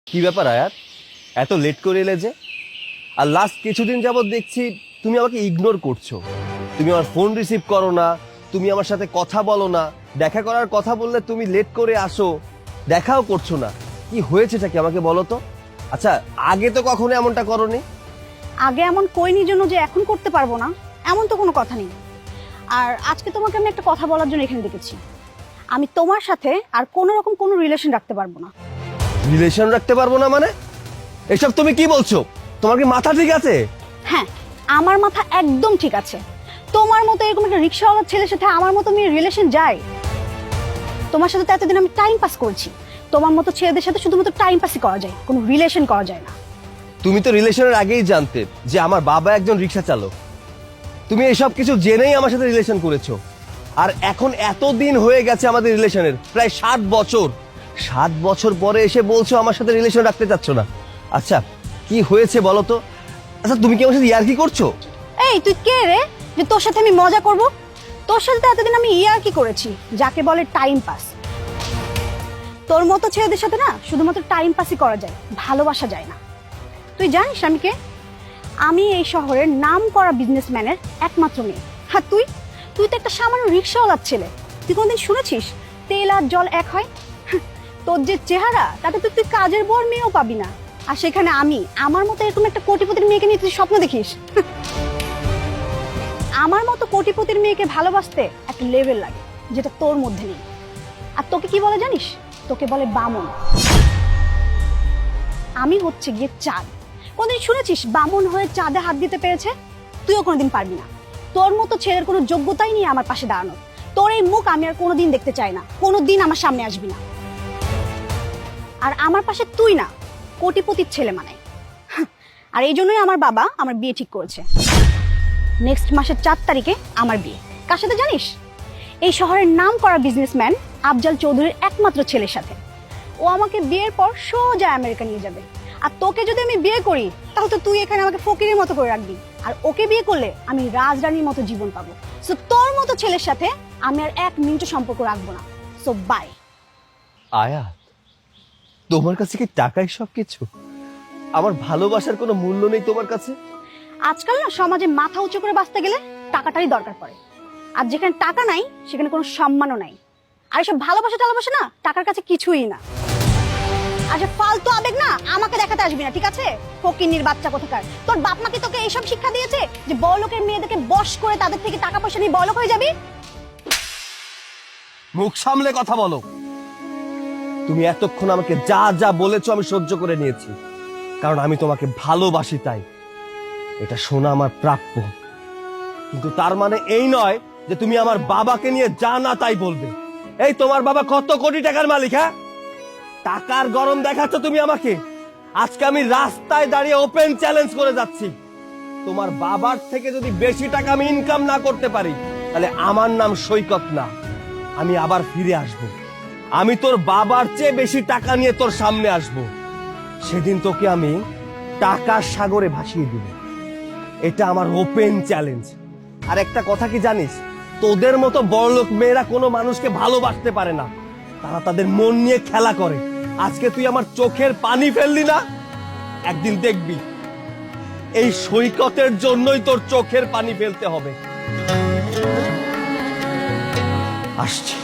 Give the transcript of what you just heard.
কি ব্যাপার আয়াত, এত লেট করে এলে যে? আর লাস্ট কিছুদিন যাবত দেখছি তুমি আমাকে ইগনোর করছো। তুমি আমার ফোন রিসিভ করো না, তুমি আমার সাথে কথা বলো না, দেখা করার কথা বললে তুমি লেট করে আসো, দেখাও করছো না। কি হয়েছেটা কি আমাকে বলো তো। আচ্ছা, আগে তো কখনো এমনটা করোনি। আগে এমন কইনি জন্য যে এখন করতে পারবো না এমন তো কোনো কথা নেই। আর আজকে তোমাকে আমি একটা কথা বলার জন্য এখানে ডেকেছি। আমি তোমার সাথে আর কোনো রকম কোনো রিলেশন রাখতে পারবো না। রিলেশন রাখতে পারবো না মানে? এসব তুমি কি বলছো? তোমার কি মাথা ঠিক আছে? হ্যাঁ, আমার মাথা একদম ঠিক আছে। তোমার মতো এরকম একটা রিক্সাওয়ালার ছেলের সাথে আমার মতো মেয়ের রিলেশন যায়? তোমার সাথে তো এতদিন আমি টাইম পাস করেছি। তোমার মতো ছেলেদের সাথে শুধুমাত্র টাইম পাসই করা যায়, কোনো রিলেশন করা যায় না। তুমি তো রিলেশনের আগেই জানতে যে আমার বাবা একজন রিক্সা চালক। তুমি এসব কিছু জেনেই আমার সাথে রিলেশন করেছো। আর এখন এতদিন হয়ে গেছে আমাদের রিলেশনের, প্রায় 7 বছর। 7 বছর পরে এসে বলছো আমার সাথে রিলেশন রাখতে চাচ্ছ না। আচ্ছা, কি হয়েছে বলো তো? আচ্ছা, তুমি কি আমার সাথে ইয়ার্কি করছো? এই তুই কে রে যে তোর সাথে আমি মজা করব? তোর সাথে তো এতদিন আমি ইয়ার্কি করেছি, যাকে বলে টাইম পাস। তোর মতো ছেলেদের সাথে না শুধুমাত্র টাইম পাসই করা যায়, ভালোবাসা যায় না। তুই জানিস আমি কে? আমি এই শহরের নাম করা বিজনেসম্যানের একমাত্র মেয়ে। হ্যাঁ, তুই তুই তো একটা সামান্য রিক্সাওয়ালার ছেলে। তুই কোনদিন শুনেছিস তেল আর জল এক হয়? তোর যে চেহারা, তাতে তো তুই কাজের বর মেয়েও পাবি না। আর সেখানে আমি আমার মতো এরকম একটা কোটিপতির মেয়েকে নিয়ে তুই স্বপ্ন দেখিস? আমার মতো কোটিপতির মেয়েকে ভালোবাসতে একটা লেভেল লাগে, যেটা তোর মধ্যে নেই। আর তোকে কি বলে জানিস? তোকে বলে বামন। আমি হচ্ছে গিয়ে চাঁদ। কোনদিন শুনেছিস বামন হয়ে চাঁদে হাত দিতে পেরেছে? তুইও কোনোদিন পারবি না। তোর মতো ছেলের কোনো যোগ্যতাই নেই আমার পাশে দাঁড়ানোর। তোর এই মুখ আমি আর কোনোদিন দেখতে চাই না, কোনোদিন আমার সামনে আসবি না। আর আমার পাশে তুই না, কোটিপতির ছেলে মানে। আর এই জন্যই আমার বাবা আমার বিয়ে ঠিক করেছে। নেক্সট মাসের 4 তারিখে আমার বিয়ে। কার সাথে জানিস? এই শহরের নাম করা বিজনেসম্যান আফজাল চৌধুরীর একমাত্র ছেলের সাথে। ও আমাকে বিয়ের পর সোজা আমেরিকা নিয়ে যাবে। আর তোকে যদি আমি বিয়ে করি, তাহলে তো তুই এখানে আমাকে ফকিরের মতো করে রাখবি। আর ওকে বিয়ে করলে আমি রাজরানীর মতো জীবন পাবো। সো তোর মতো ছেলের সাথে আমি আর 1 মিনিটও সম্পর্ক রাখবো না। So bye. আয়াত, তোমার কাছে কি টাকাই সবকিছু? আমার ভালোবাসার কোনো মূল্য নেই তোমার কাছে? আজকাল না সমাজে মাথা উঁচু করে বাঁচতে গেলে টাকাটাই দরকার পড়ে। আর যেখানে টাকা নাই সেখানে কোনো সম্মানও নাই। আর এসব ভালোবাসা টালোবাসা না টাকার কাছে কিছুই না। আর যে ফালতু আবেগ না আমাকে দেখাতে আসবি না, ঠিক আছে? ফকিন্নির বাচ্চা কোথাকার। তোর বাপ মা কি তোকে এইসব শিক্ষা দিয়েছে যে বড়লোকের মেয়েদেরকে বশ করে তাদের থেকে টাকা পয়সা নিয়ে বড়লোক হয়ে যাবি? মুখ সামলে কথা বলো। তুমি এতক্ষণ আমাকে যা যা বলেছো আমি সহ্য করে নিয়েছি, কারণ আমি তোমাকে ভালোবাসি। তাই এটা শোনা আমার প্রাপ্য। কিন্তু তার মানে এই নয় যে তুমি আমার বাবাকে নিয়ে যা না তাই বলবে। এই তোমার বাবা কত কোটি টাকার মালিক? হ্যাঁ, টাকার গরম দেখাচ্ছ তুমি আমাকে। আজকে আমি রাস্তায় দাঁড়িয়ে ওপেন চ্যালেঞ্জ করে যাচ্ছি, তোমার বাবার থেকে যদি বেশি টাকা আমি ইনকাম না করতে পারি, তাহলে আমার নাম সৈকত না। আমি আবার ফিরে আসব। আমি তোর বাবার চেয়ে বেশি টাকা নিয়ে তোর সামনে আসব। সেদিন তোকে আমি টাকার সাগরে ভাসিয়ে দিব। এটা আমার ওপেন চ্যালেঞ্জ। আর একটা কথা কি জানিস? তোদের মতো বড়লোক মেয়েরা কোনো মানুষকে ভালোবাসতে পারে না, তারা তাদের মন নিয়ে খেলা করে। আজকে তুই আমার চোখের পানি ফেললি না, একদিন দেখবি এই সৈকতের জন্যই তোর চোখের পানি ফেলতে হবে। আসছি।